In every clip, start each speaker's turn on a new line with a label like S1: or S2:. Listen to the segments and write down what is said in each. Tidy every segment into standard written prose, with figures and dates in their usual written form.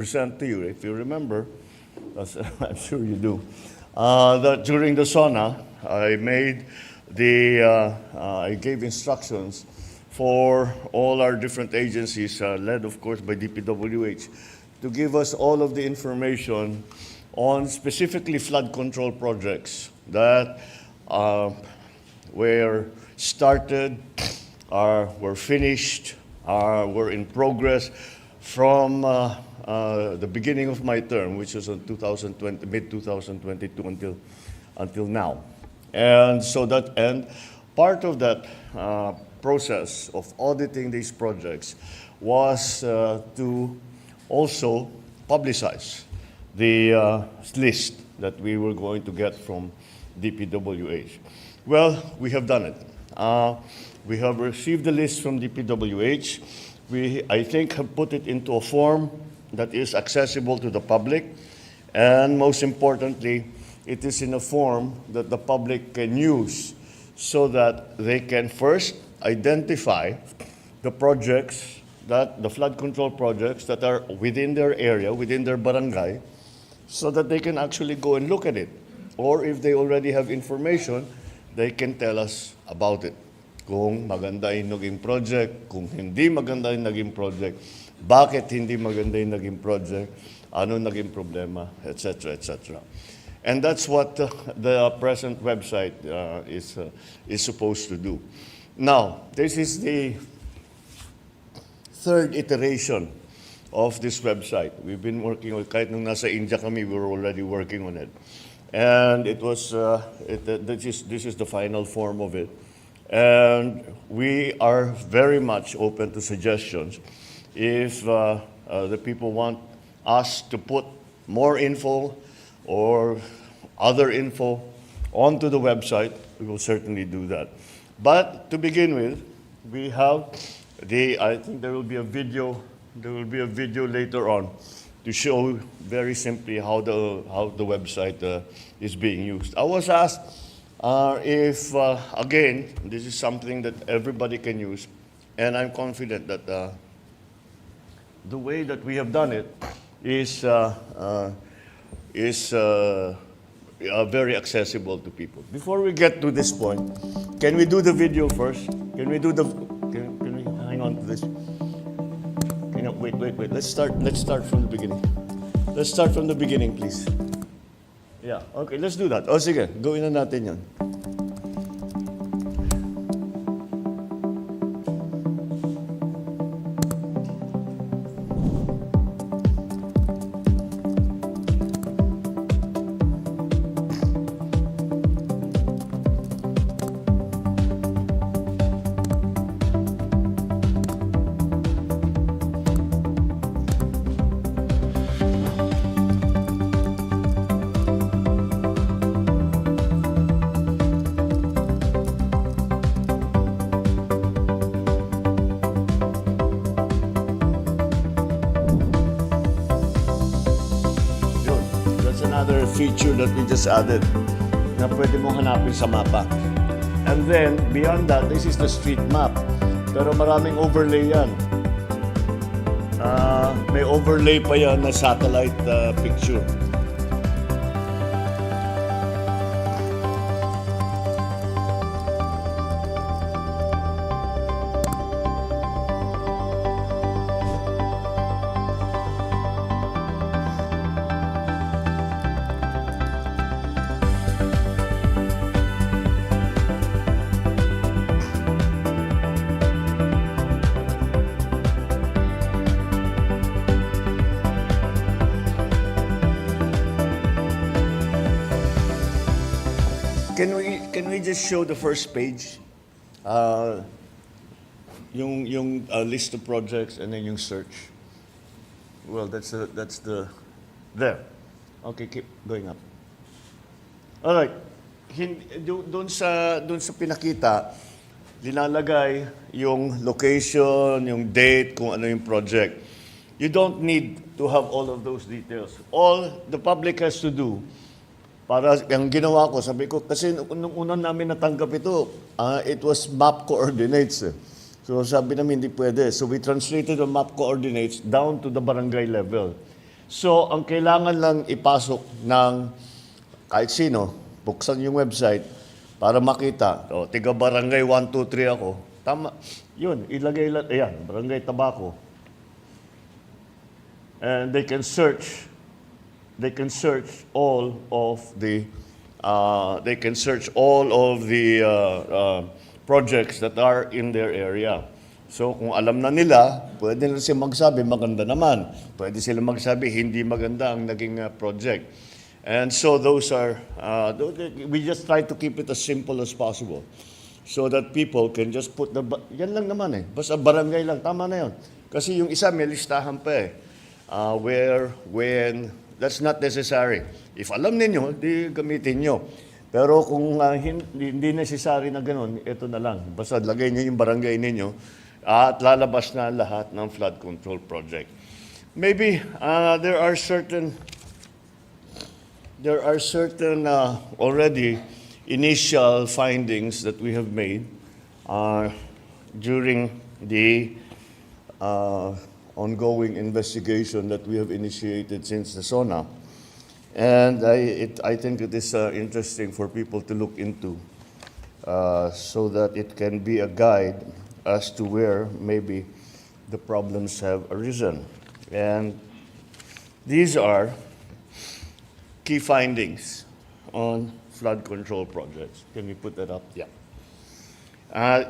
S1: present to you, if you remember, as I'm sure you do, that during the SONA, I gave instructions for all our different agencies, led of course by DPWH, to give us all of the information on specifically flood control projects that were started, were finished, were in progress from the beginning of my term, which was in mid-2022 until now. And so part of that process of auditing these projects was to also publicize the list that we were going to get from DPWH. Well, we have done it. We have received the list from DPWH. We, I think, have put it into a form that is accessible to the public, and most importantly, it is in a form that the public can use so that they can first identify the projects, the flood control projects that are within their area, within their barangay, so that they can actually go and look at it. Or if they already have information, they can tell us about it. Kung maganda yung naging project, kung hindi maganda yung naging project, bakit hindi maganda yung naging project, ano naging problema, etc., etc. And that's what the present website is supposed to do. Now, this is the third iteration of this website. We've been working on it. Kahit nung nasa India kami, we were already working on it. And it was, this is the final form of it. And we are very much open to suggestions. If the people want us to put more info or other info onto the website, we will certainly do that. But to begin with, we have I think there will be a video later on to show very simply how the website is being used. I was asked if, again, this is something that everybody can use, and I'm confident that the way that we have done it is very accessible to people. Before we get to this point, can we do the video first? Can we hang on to this? Wait. Let's start from the beginning. Let's start from the beginning, please. Yeah, okay, let's do that. O sige, gawin na natin yan. Another feature that we just added na pwede mong hanapin sa mapa. And then, beyond that, this is the street map. Pero maraming overlay yan. May overlay pa yan na satellite picture. Can we just show the first page? Yung list of projects and then yung search. Well, that's the there. Okay, keep going up. All right. Doon sa pinakita, linalagay yung location, yung date, kung ano yung project. You don't need to have all of those details. All the public has to do, para ang ginawa ko, sabi ko, kasi nung unang namin natanggap ito, it was map coordinates. So sabi namin, hindi pwede. So we translated the map coordinates down to the barangay level. So, ang kailangan lang ipasok ng kahit sino, buksan yung website para makita, tiga barangay 1, 2, 3 ako. Tama, yun, ilagay lang, ayan, barangay Tabaco. And they can search all of the projects that are in their area. So kung alam na nila, pwede na sila magsabi maganda naman. Pwede sila magsabi hindi maganda ang naging project. And so those are we just try to keep it as simple as possible so that people can just put yan lang naman basta barangay lang, tama na yun. Kasi yung isa may listahan pa where, when, that's not necessary. If alam ninyo, di gamitin nyo. Pero kung hindi necessary na ganun, ito na lang. Basta lagay nyo yung barangay ninyo at lalabas na lahat ng flood control project. Maybe there are certain already initial findings that we have made during the ongoing investigation that we have initiated since the SONA. And I think it is interesting for people to look into so that it can be a guide as to where maybe the problems have arisen. And these are key findings on flood control projects. Can we put that up? Yeah.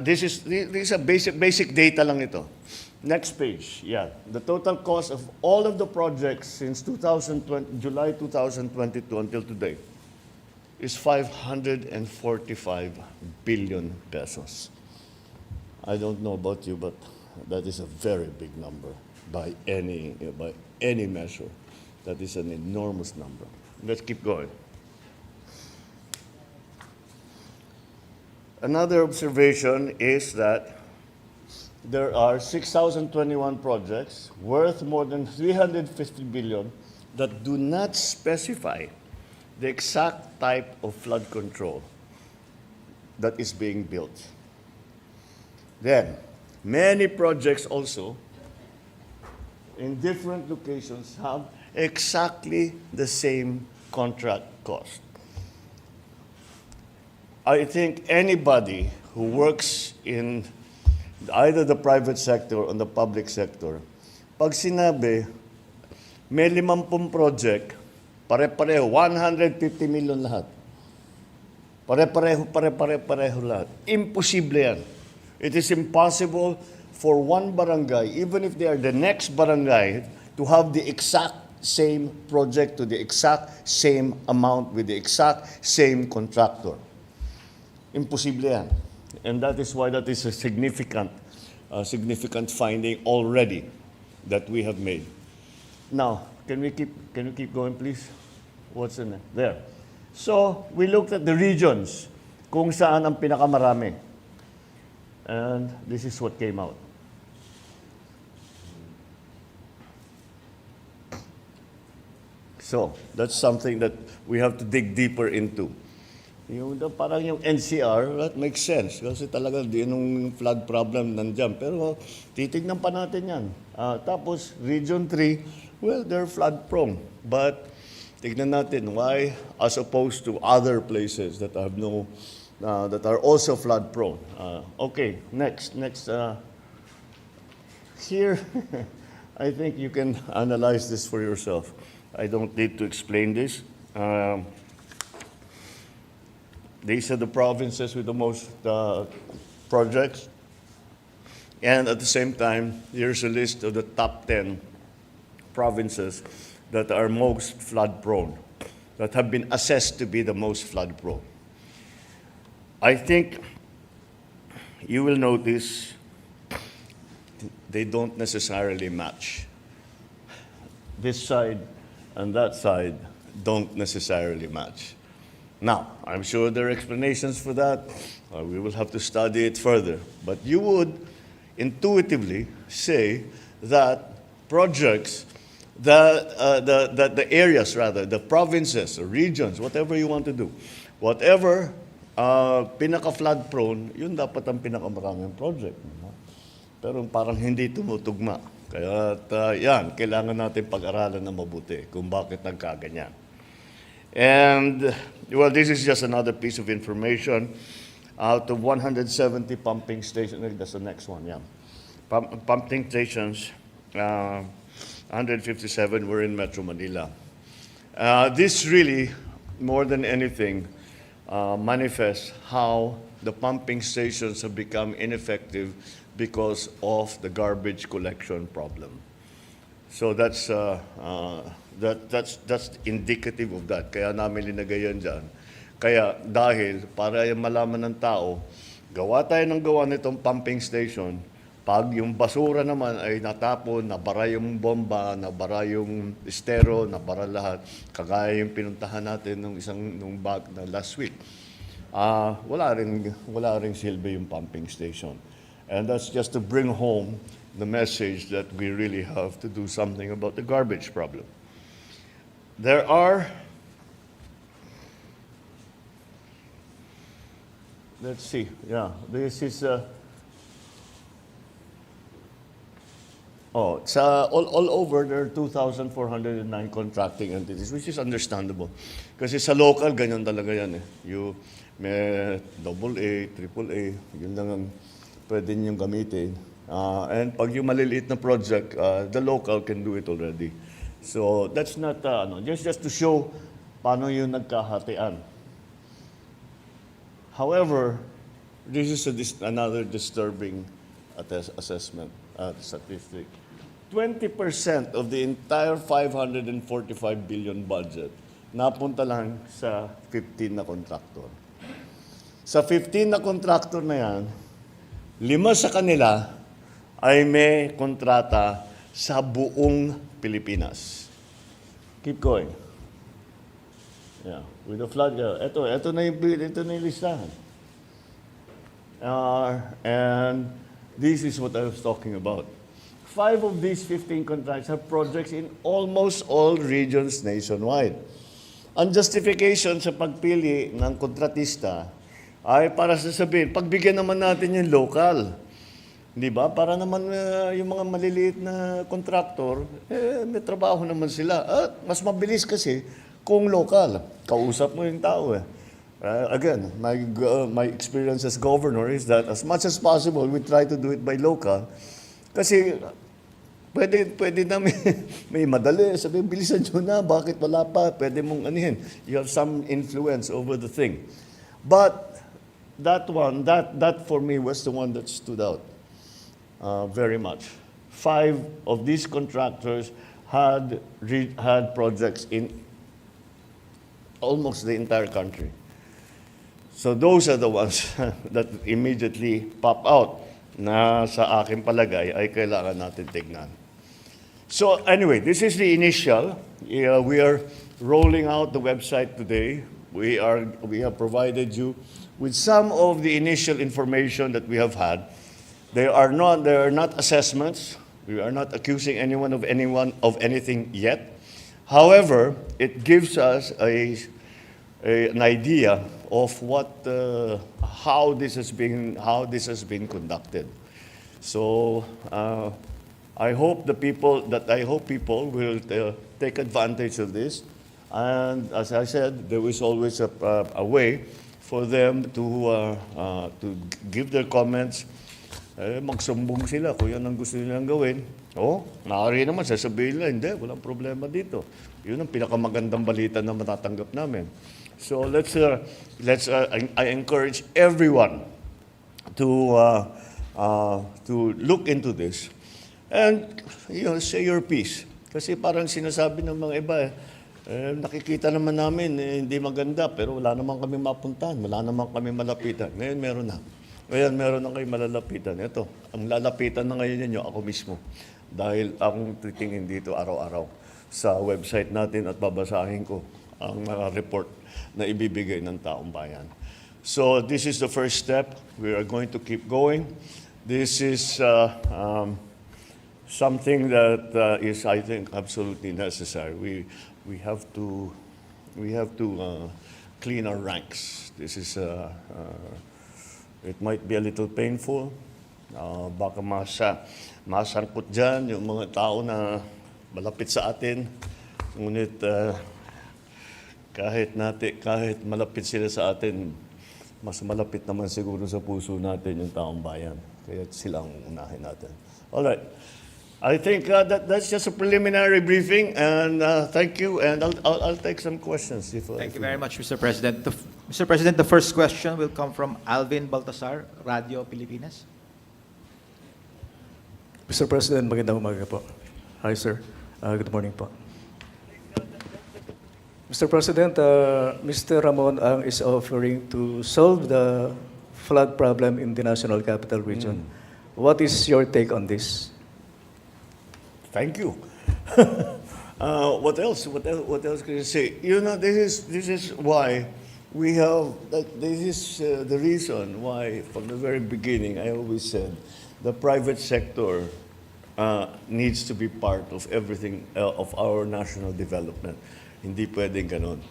S1: These are basic data lang ito. Next page, yeah. The total cost of all of the projects since July 2022 until today is 545 billion pesos. I don't know about you, but that is a very big number by any measure. That is an enormous number. Let's keep going. Another observation is that there are 6,021 projects worth more than 350 billion that do not specify the exact type of flood control that is being built. Then, many projects also in different locations have exactly the same contract cost. I think anybody who works in either the private sector or the public sector, pag sinabi, may 50 project, pare-pareho, 150 million lahat. Pare-pareho lahat. Imposible yan. It is impossible for one barangay, even if they are the next barangay, to have the exact same project to the exact same amount with the exact same contractor. Imposible yan. And that is why that is a significant finding already that we have made. Now, can we keep going, please? What's in there? There. So, we looked at the regions, kung saan ang pinakamarami. And this is what came out. So, that's something that we have to dig deeper into. Parang yung NCR, that makes sense. Kasi talaga, yung flood problem nandyan. Pero titignan pa natin yan. Tapos, Region 3, well, they're flood prone. But, tignan natin why, as opposed to other places that have that are also flood prone. Okay, next. Here, I think you can analyze this for yourself. I don't need to explain this. These are the provinces with the most projects. And at the same time, here's a list of the top 10 provinces that are most flood prone, that have been assessed to be the most flood prone. I think you will notice they don't necessarily match. This side and that side don't necessarily match. Now, I'm sure there are explanations for that. We will have to study it further. But you would intuitively say that projects, the areas rather, the provinces or regions, whatever you want to do, whatever pinaka-flood prone, yun dapat ang pinakamaraming project. Pero parang hindi tumutugma. Kaya yan, kailangan natin pag-aralan na mabuti kung bakit nagkaganyan. And, well, this is just another piece of information. Out of 170 pumping stations, that's the next one, yeah. Pumping stations, 157 were in Metro Manila. This really, more than anything, manifests how the pumping stations have become ineffective because of the garbage collection problem. So that's indicative of that. Kaya namin linagay yan dyan. Kaya dahil para malaman ng tao, gawa tayo ng gawa nitong pumping station, pag yung basura naman ay natapon, nabara yung bomba, nabara yung estero, nabara lahat, kagaya yung pinuntahan natin nung last week. Wala ring silbi yung pumping station. And that's just to bring home the message that we really have to do something about the garbage problem. There are, let's see, yeah, this is, all over there are 2,409 contracting entities, which is understandable. Kasi sa local, ganyan talaga yan eh. May AA, AAA, yun lang ang pwede niyong gamitin. And pag yung maliliit na project, the local can do it already. So that's not, just to show paano yung nagkahatian. However, this is another disturbing assessment statistic. 20% of the entire 545 billion budget napunta lang sa 15 na contractor. Sa 15 na contractor na yan, 5 sa kanila ay may kontrata sa buong Pilipinas. Keep going. Yeah, with the flood. Ito na yung listahan. And this is what I was talking about. 5 of these 15 contracts have projects in almost all regions nationwide. Ang justification sa pagpili ng kontratista ay para sasabihin, pagbigyan naman natin yung local. Di ba? Para naman yung mga maliliit na contractor, may trabaho naman sila. At mas mabilis kasi kung local. Kausap mo yung tao eh. Again, my experience as governor is that as much as possible, we try to do it by local. Kasi pwede namin, may madali, sabi, bilisan nyo na, bakit wala pa, pwede mong anihin. You have some influence over the thing. But that for me was the one that stood out very much. 5 of these contractors had projects in almost the entire country. So those are the ones that immediately pop out na sa aking palagay ay kailangan natin tignan. So anyway, this is the initial. We are rolling out the website today. We have provided you with some of the initial information that we have had. They are not assessments. We are not accusing anyone of anything yet. However, it gives us an idea of how this has been conducted. So I hope people will take advantage of this. And as I said, there is always a way for them to give their comments. Magsumbong sila kung yan ang gusto nilang gawin. Maaari naman sasabihin nila, hindi, walang problema dito. Yun ang pinakamagandang balita na matatanggap namin. So I encourage everyone to look into this and say your piece. Kasi parang sinasabi ng mga iba, nakikita naman namin hindi maganda pero wala naman kami mapuntahan, wala naman kami malapitan. Ngayon meron na. Ngayon meron na kayo malalapitan. Ito, ang lalapitan na ngayon ninyo ako mismo. Dahil akong titingin dito araw-araw sa website natin at babasahin ko ang mga report na ibibigay ng taong bayan. So this is the first step. We are going to keep going. This is something that is, I think, absolutely necessary. We have to clean our ranks. This is it might be a little painful, Baka masangkot dyan yung mga tao na malapit sa atin. Ngunit kahit malapit sila sa atin, mas malapit naman siguro sa puso natin yung taong bayan. Kaya sila ang unahin natin. All right. I think that's just a preliminary briefing, and thank you, and I'll take some questions.
S2: Thank you very much, Mr. President. Mr. President, the first question will come from Alvin Baltasar, Radio Pilipinas.
S3: Mr. President, magandang umaga po. Hi, sir. Good morning po. Mr. President, Mr. Ramon Ang is offering to solve the flood problem in the National Capital Region. What is your take on this?
S1: Thank you. What else? What else can you say? You know, this is why we have. This is the reason why, from the very beginning, I always said the private sector needs to be part of everything of our national development. Hindi pwedeng ganon.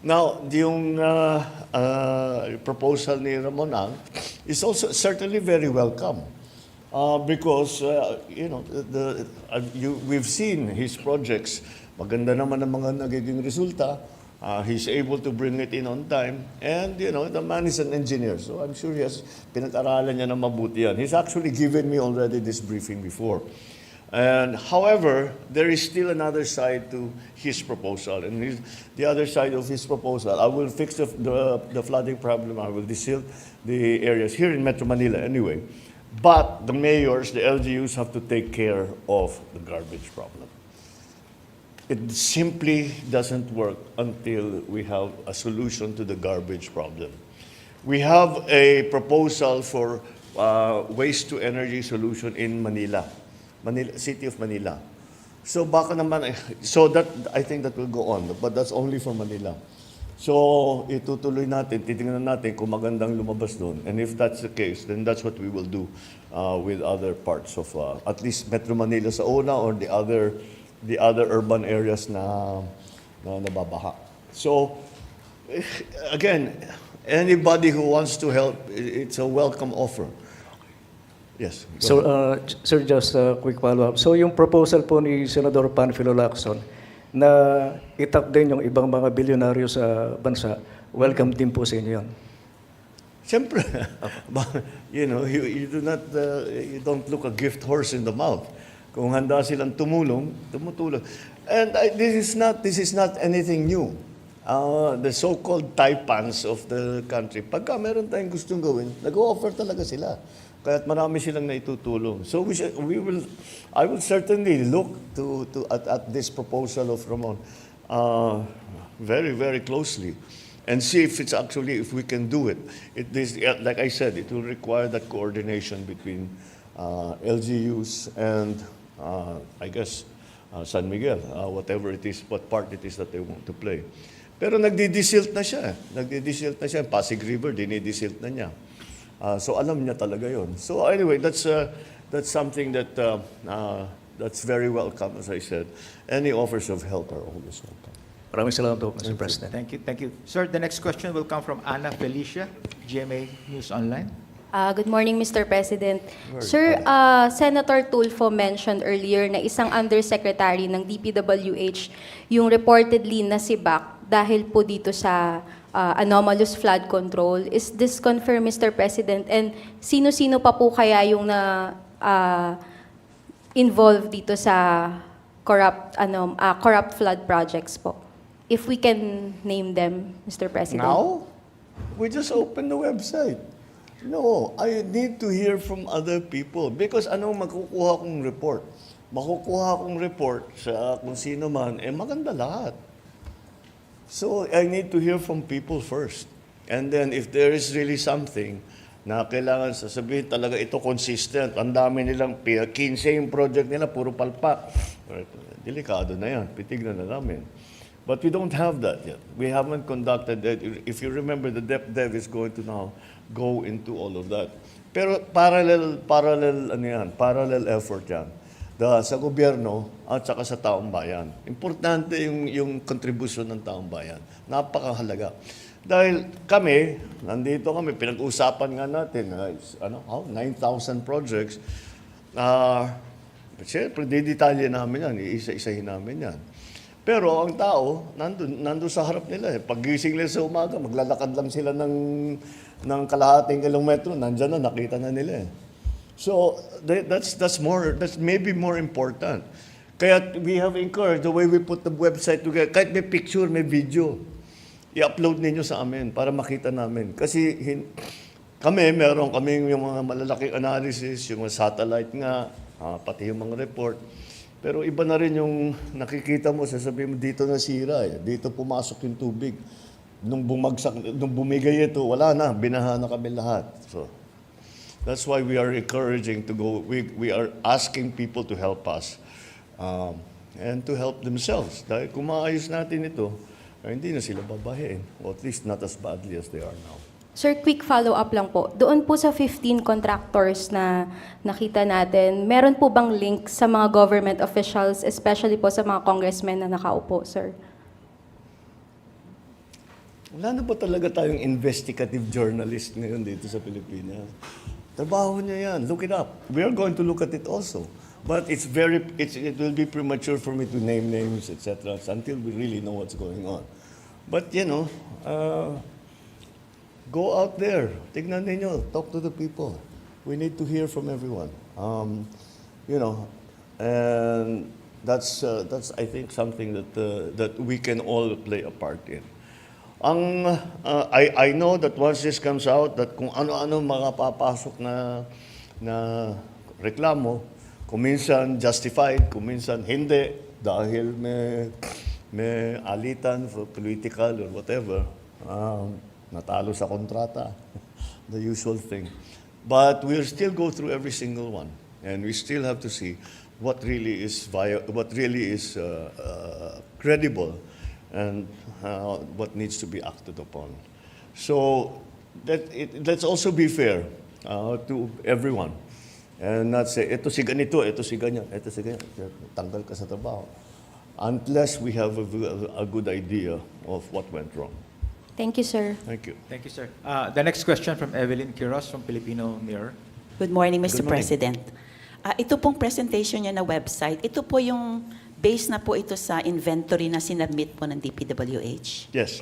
S1: Now, yung proposal ni Ramon Ang is also certainly very welcome. Because, you know, we've seen his projects. Maganda naman ang mga nagiging resulta. He's able to bring it in on time. And, you know, the man is an engineer. So I'm sure pinag-aralan niya na mabuti yan. He's actually given me already this briefing before. And however, there is still another side to his proposal. And the other side of his proposal, I will fix the flooding problem. I will desil the areas here in Metro Manila anyway. But the mayors, the LGUs, have to take care of the garbage problem. It simply doesn't work until we have a solution to the garbage problem. We have a proposal for waste-to-energy solution in Manila, City of Manila. So baka naman, so that I think that will go on, but that's only for Manila. So, itutuloy natin, titingnan natin kung magandang lumabas doon. And if that's the case, then that's what we will do with other parts of, at least Metro Manila sa una or the other urban areas na nababaha. So, again, anybody who wants to help, it's a welcome offer. Yes.
S3: So, sir, just a quick follow-up. So, yung proposal po ni Senador Panfilo Lacson, na itap din yung ibang mga bilyonaryo sa bansa, welcome din po sa inyo yun.
S1: Siyempre, you know, you don't look a gift horse in the mouth. Kung handa silang tumulong. And this is not anything new. The so-called taipans of the country, pagka meron tayong gustong gawin, nag-o-offer talaga sila. Kaya't marami silang naitutulong. So I will certainly look at this proposal of Ramon very, very closely and see if we can do it. Like I said, it will require that coordination between LGUs and I guess San Miguel, whatever it is, what part it is that they want to play. Pero nagdi-desilt na siya. Pasig River, dinidesilt na niya. So alam niya talaga yon. So anyway, that's something that's very welcome, as I said. Any offers of help are always welcome.
S3: Maraming salamat po, Mr. President.
S2: Thank you. Sir, the next question will come from Ana Felicia, GMA News Online.
S4: Good morning, Mr. President. Sir, Senator Tulfo mentioned earlier na isang undersecretary ng DPWH yung reportedly nasibak dahil po dito sa anomalous flood control. Is this confirmed, Mr. President? And sino-sino pa po kaya yung involved dito sa corrupt flood projects po? If we can name them, Mr. President.
S1: Now? We just opened the website. No, I need to hear from other people because makukuha kong report? Makukuha kong report sa kung sino man, maganda lahat. So I need to hear from people first. And then if there is really something na kailangan sasabihin talaga ito consistent, ang dami nilang 15 yung project nila, puro palpak. Delikado na yan, pitignan na namin. But we don't have that yet. We haven't conducted that. If you remember, the DepDev is going to now go into all of that. Pero parallel effort yan. Sa gobyerno at saka sa taong bayan. Importante yung contribution ng taong bayan. Napakahalaga. Dahil kami, nandito kami, pinag-usapan nga natin, 9,000 projects. Siyempre, didetalye namin yan, iisa-isahin namin yan. Pero ang tao, nandun sa harap nila. Paggising nila sa umaga, maglalakad lang sila ng kalahating kilometro, nandyan na, nakita na nila. So, that's maybe more important. Kaya we have encouraged the way we put the website together, kahit may picture, may video, i-upload ninyo sa amin para makita namin. Kasi meron kaming yung mga malalaking analysis, yung mga satellite nga, pati yung mga report. Pero iba na rin yung nakikita mo, sasabihin mo, dito nasira, dito pumasok yung tubig. Nung bumigay ito, wala na, binaha na kami lahat. So, that's why we are encouraging to go, we are asking people to help us and to help themselves. Dahil kung maayos natin ito, hindi na sila babahin, or at least not as badly as they are now.
S4: Sir, quick follow-up lang po. Doon po sa 15 contractors na nakita natin, meron po bang link sa mga government officials, especially po sa mga congressmen na nakaupo, sir?
S1: Wala na ba talaga tayong investigative journalist ngayon dito sa Pilipinas? Trabaho niya yan. Look it up. We are going to look at it also. But it will be premature for me to name names, etc., until we really know what's going on. But, go out there. Tignan ninyo. Talk to the people. We need to hear from everyone. And that's I think something that we can all play a part in. I know that once this comes out, that kung ano-ano mga papasok na reklamo, kuminsan justified, kuminsan hindi, dahil may alitan for political or whatever. Natalo sa kontrata, the usual thing. But we'll still go through every single one, and we still have to see what really is credible, and what needs to be acted upon. So let's also be fair to everyone, and not say ito si ganito, ito si ganyan, tanggal ka sa trabaho, unless we have a good idea of what went wrong.
S4: Thank you, sir.
S1: Thank you.
S2: Thank you, sir. The next question from Evelyn Quiroz from Filipino Mirror.
S5: Good morning, Mr.
S1: Good morning.
S5: President. Ito pong presentation niya na website, ito po yung base na po ito sa inventory na sinubmit po ng DPWH.
S1: Yes.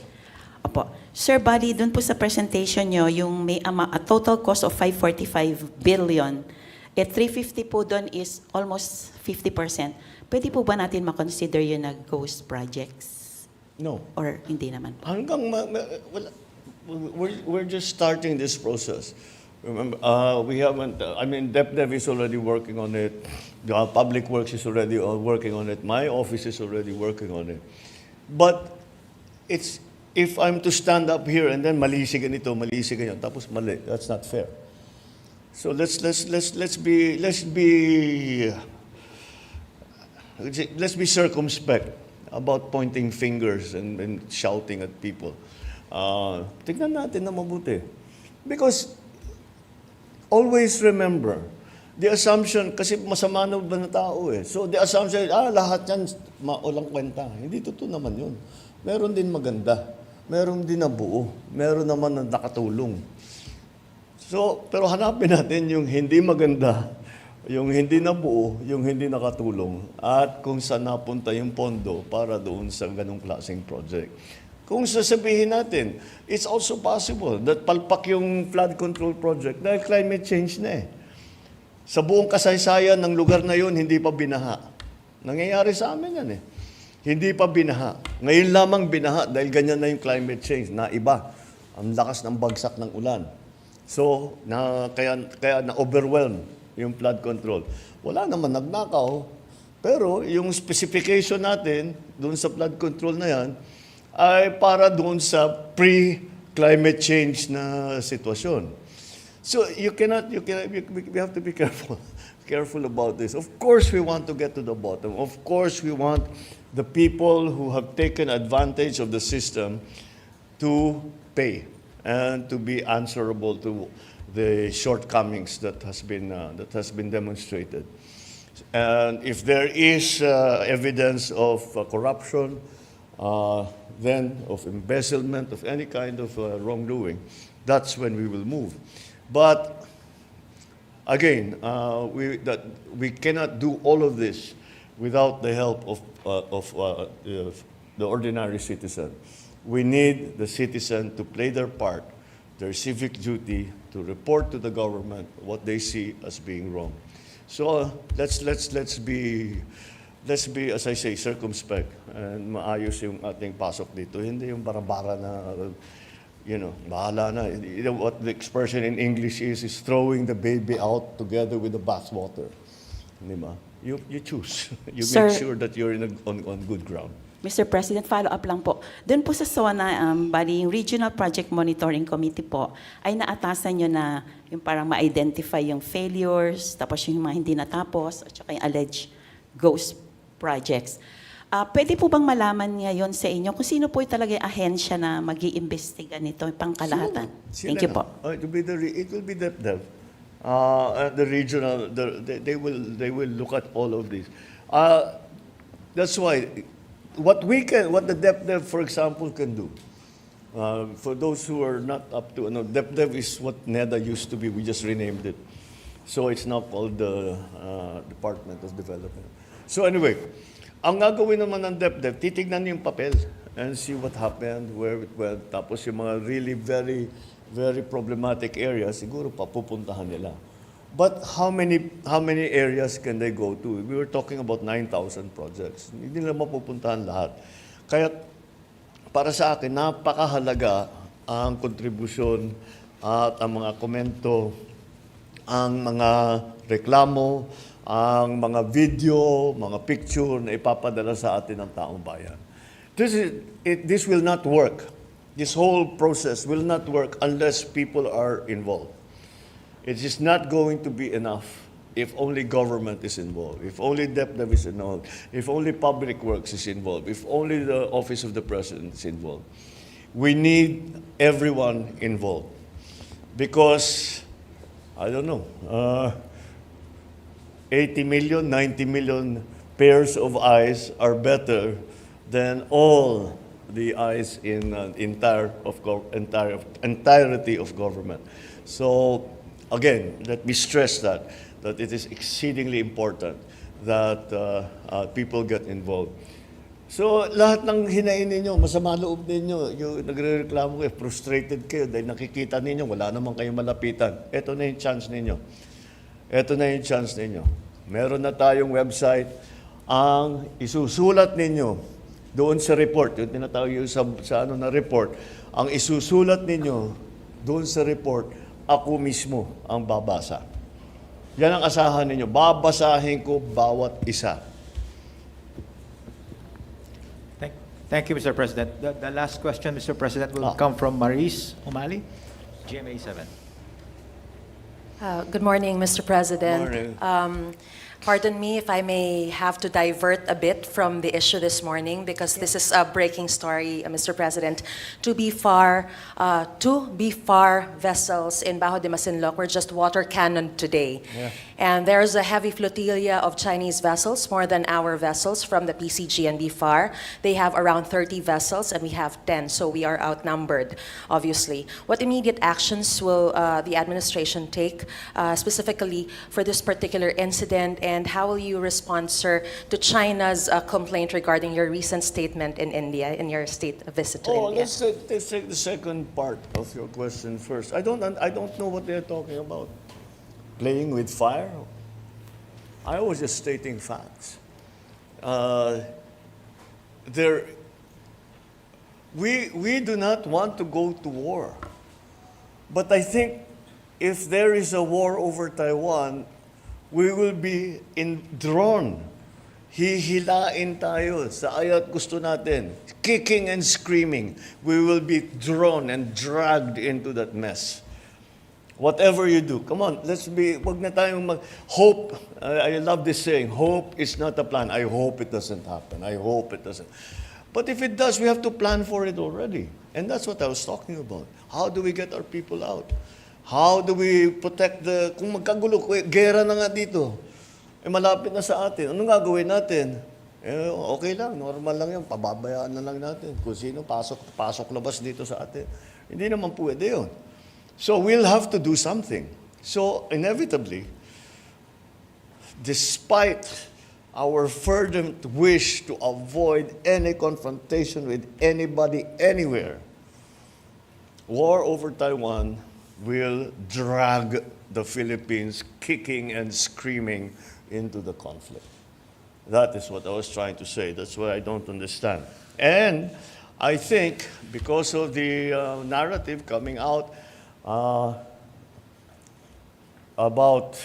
S5: Opo. Sir, bali, dun po sa presentation nyo, yung may a total cost of 545 billion, 350 po dun is almost 50%. Pwede po ba natin makonsider yun na ghost projects?
S1: No.
S5: Or hindi naman po?
S1: We're just starting this process. Remember, we haven't. DepDev is already working on it. The Public Works is already working on it. My office is already working on it. But if I'm to stand up here and then mali si ganito, tapos mali, that's not fair. So let's be circumspect about pointing fingers and shouting at people. Tignan natin na mabuti. Because always remember, the assumption, kasi masama na ba na tao eh. So the assumption, lahat yan maulang kwenta. Hindi totoo naman yun. Meron din maganda. Meron din na buo. Meron naman na nakatulong. So, pero hanapin natin yung hindi maganda, yung hindi nabuo, yung hindi nakatulong, at kung saan napunta yung pondo para doon sa ganong klaseng project. Kung sasabihin natin, it's also possible that palpak yung flood control project dahil climate change na eh. Sa buong kasaysayan ng lugar na yun, hindi pa binaha. Nangyayari sa amin yan eh. Hindi pa binaha. Ngayon lamang binaha dahil ganyan na yung climate change, na iba. Ang lakas ng bagsak ng ulan. So, kaya na-overwhelm yung flood control. Wala naman nagnakaw, pero yung specification natin doon sa flood control na yan ay para doon sa pre-climate change na sitwasyon. So we have to be careful about this. Of course, we want to get to the bottom. Of course, we want the people who have taken advantage of the system to pay and to be answerable to the shortcomings that has been demonstrated. And if there is evidence of corruption, then of embezzlement, of any kind of wrongdoing, that's when we will move. But again, we cannot do all of this without the help of the ordinary citizen. We need the citizen to play their part, their civic duty, to report to the government what they see as being wrong. So let's be, as I say, circumspect and maayos yung ating pasok dito. Hindi yung bara-bara na, bahala na. You know what the expression in English is throwing the baby out together with the bathwater. Di ba? You choose. You
S5: Sir,
S1: make sure that you're on good ground.
S5: Mr. President, follow-up lang po. Doon po sa SONA, bali, yung Regional Project Monitoring Committee po, ay naatasan nyo na yung parang ma-identify yung failures, tapos yung mga hindi natapos, at saka yung alleged ghost projects. Pwede po bang malaman ngayon sa inyo kung sino po yung talaga yung ahensya na mag-iimbestiga nito, yung pangkalahatan? Thank you po.
S1: It will be DepDev. The regional, they will look at all of this. That's why what the DepDev, for example, can do. For those who are not up to, DepDev is what NEDA used to be. We just renamed it, so it's now called the Department of Development. So anyway, ang gagawin naman ng DepDev, titignan yung papel and see what happened, where it went. Tapos yung mga really very, very problematic areas, siguro papupuntahan nila. But how many areas can they go to? We were talking about 9,000 projects. Hindi nila mapupuntahan lahat. Kaya para sa akin, napakahalaga ang kontribusyon at ang mga komento, ang mga reklamo, ang mga video, mga picture na ipapadala sa atin ng taong bayan. This will not work. This whole process will not work unless people are involved. It is not going to be enough if only government is involved, if only DepDev is involved, if only Public Works is involved, if only the Office of the President is involved. We need everyone involved because, I don't know, 80 million, 90 million pairs of eyes are better than all the eyes in entirety of government. So, again, let me stress that it is exceedingly important that people get involved. So, lahat ng hinain ninyo, masama loob ninyo, yung nagre-reklamo kayo, frustrated kayo dahil nakikita ninyo, wala naman kayong malapitan. Ito na yung chance ninyo. Ito na yung chance ninyo. Meron na tayong website. Ang isusulat ninyo doon sa report, yung tinatawag yung sa na report, ang isusulat ninyo doon sa report, ako mismo ang babasa. Yan ang asahan ninyo. Babasahin ko bawat isa.
S2: Thank you, Mr. President. The last question, Mr. President, will come from Maris Umali, GMA 7.
S6: Good morning, Mr. President.
S1: Morning.
S6: Pardon me if I may have to divert a bit from the issue this morning because this is a breaking story, Mr. President. Two BFAR vessels in Bajo de Masinloc were just water cannoned today.
S1: Yeah.
S6: And there's a heavy flotilla of Chinese vessels, more than our vessels from the PCG and BFAR. They have around 30 vessels and we have 10, so we are outnumbered, obviously. What immediate actions will the administration take specifically for this particular incident, and how will you respond, sir, to China's complaint regarding your recent statement in India, in your state visit to India?
S1: Let's take the second part of your question first. I don't know what they're talking about. Playing with fire? I was just stating facts. We do not want to go to war. But I think if there is a war over Taiwan, we will be drawn. Hihilain tayo sa aya't gusto natin. Kicking and screaming. We will be drawn and dragged into that mess. Whatever you do, come on, wag na tayong hope. I love this saying, hope is not a plan. I hope it doesn't happen. I hope it doesn't. But if it does, we have to plan for it already. And that's what I was talking about. How do we get our people out? How do we protect kung magkagulo, gera na nga dito, malapit na sa atin, anong gagawin natin? Okay lang, normal lang yan, pababayaan na lang natin. Kung sino pasok labas dito sa atin. Hindi naman pwede yun. So we'll have to do something. So inevitably, despite our fervent wish to avoid any confrontation with anybody anywhere, war over Taiwan will drag the Philippines kicking and screaming into the conflict. That is what I was trying to say. That's what I don't understand. And I think because of the narrative coming out about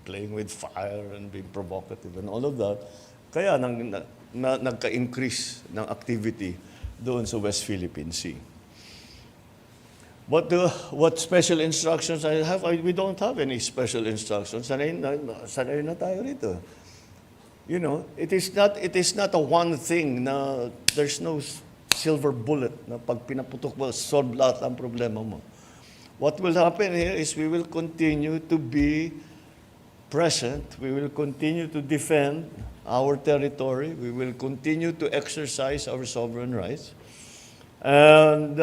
S1: playing with fire and being provocative and all of that, kaya nagka-increase ng activity doon sa West Philippine Sea. What special instructions I have? We don't have any special instructions. Sanay na tayo rito. You know, it is not a one thing na there's no silver bullet na pag pinaputok mo, solve lahat ang problema mo. What will happen here is we will continue to be present. We will continue to defend our territory. We will continue to exercise our sovereign rights. And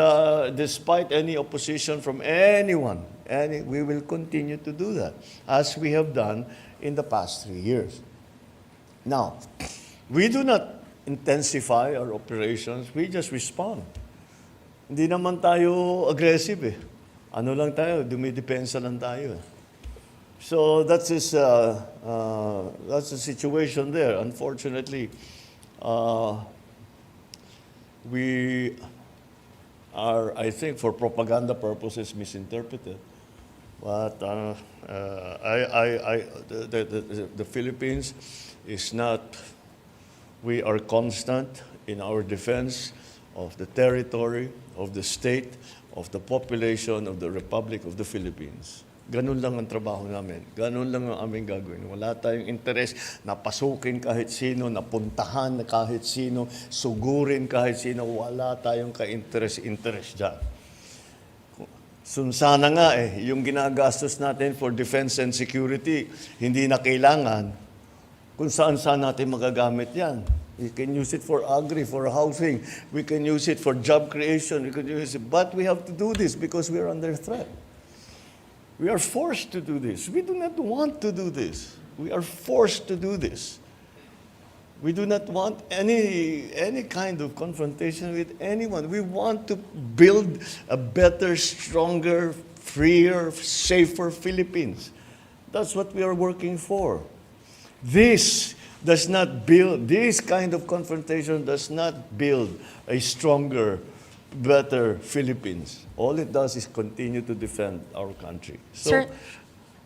S1: despite any opposition from anyone, we will continue to do that, as we have done in the past 3 years. Now, we do not intensify our operations, we just respond. Hindi naman tayo aggressive eh. Ano lang tayo, dumidepensa lang tayo. So that's the situation there. Unfortunately, we are, I think, for propaganda purposes, misinterpreted. But the Philippines is not, we are constant in our defense of the territory, of the state, of the population of the Republic of the Philippines. Ganun lang ang trabaho namin. Ganun lang ang aming gagawin. Wala tayong interes na pasukin kahit sino, na puntahan na kahit sino, sugurin kahit sino. Wala tayong ka-interes dyan. Sana nga yung ginagastos natin for defense and security, hindi na kailangan kung saan natin magagamit yan. We can use it for agri, for housing. We can use it for job creation. We can use it. But we have to do this because we are under threat. We are forced to do this. We do not want to do this. We are forced to do this. We do not want any kind of confrontation with anyone. We want to build a better, stronger, freer, safer Philippines. That's what we are working for. This kind of confrontation does not build a stronger, better Philippines. All it does is continue to defend our country. So
S6: Sir,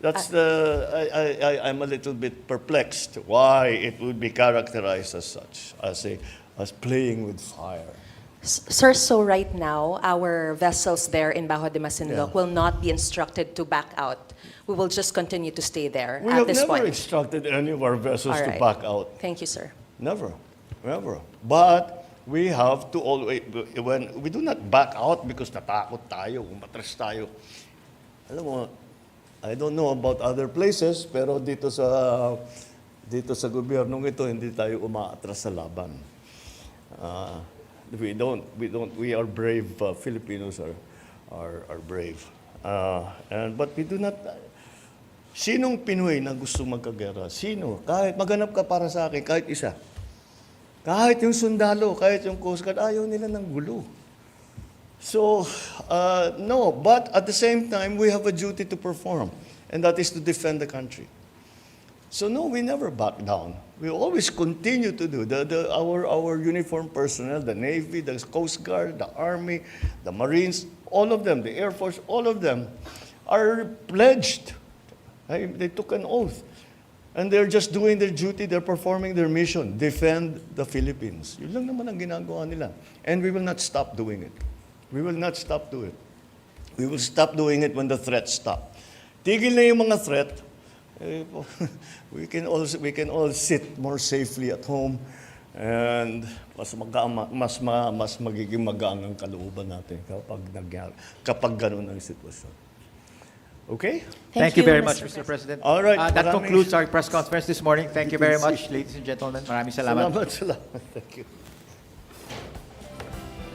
S1: that's I'm a little bit perplexed why it would be characterized as such, as playing with fire.
S6: Sir, so right now, our vessels there in Bajo de Masinloc will not be instructed to back out. We will just continue to stay there
S1: We
S6: at
S1: have
S6: this
S1: never
S6: point.
S1: instructed any of our vessels
S6: All
S1: to
S6: right.
S1: back out.
S6: Thank you, sir.
S1: Never. But we have to always, when we do not back out because natakot tayo, umatras tayo. Alam mo, I don't know about other places, pero dito sa gobyernong ito, hindi tayo umaatras sa laban. We are brave. Filipinos are brave. But we do not. Sinong Pinoy na gusto magkagera? Sino? Kahit maghanap ka para sa akin, kahit isa. Kahit yung sundalo, kahit yung Coast Guard, ayaw nila ng gulo. So, no. But at the same time, we have a duty to perform. And that is to defend the country. So no, we never back down. We always continue to do. Our uniformed personnel, the Navy, the Coast Guard, the Army, the Marines, all of them, the Air Force, all of them are pledged. They took an oath. And they're just doing their duty, they're performing their mission, defend the Philippines. Yun lang naman ang ginagawa nila. And we will not stop doing it. We will not stop doing it. We will stop doing it when the threats stop. Tigil na yung mga threat, we can all sit more safely at home and mas magiging magaan ang kalooban natin kapag ganun ang sitwasyon. Okay?
S2: Thank you very much, Mr. President.
S1: All right,
S2: That
S1: maraming-
S2: concludes our press conference this morning. Thank you very much, ladies and gentlemen. Maraming salamat.
S1: Salamat, salamat. Thank you.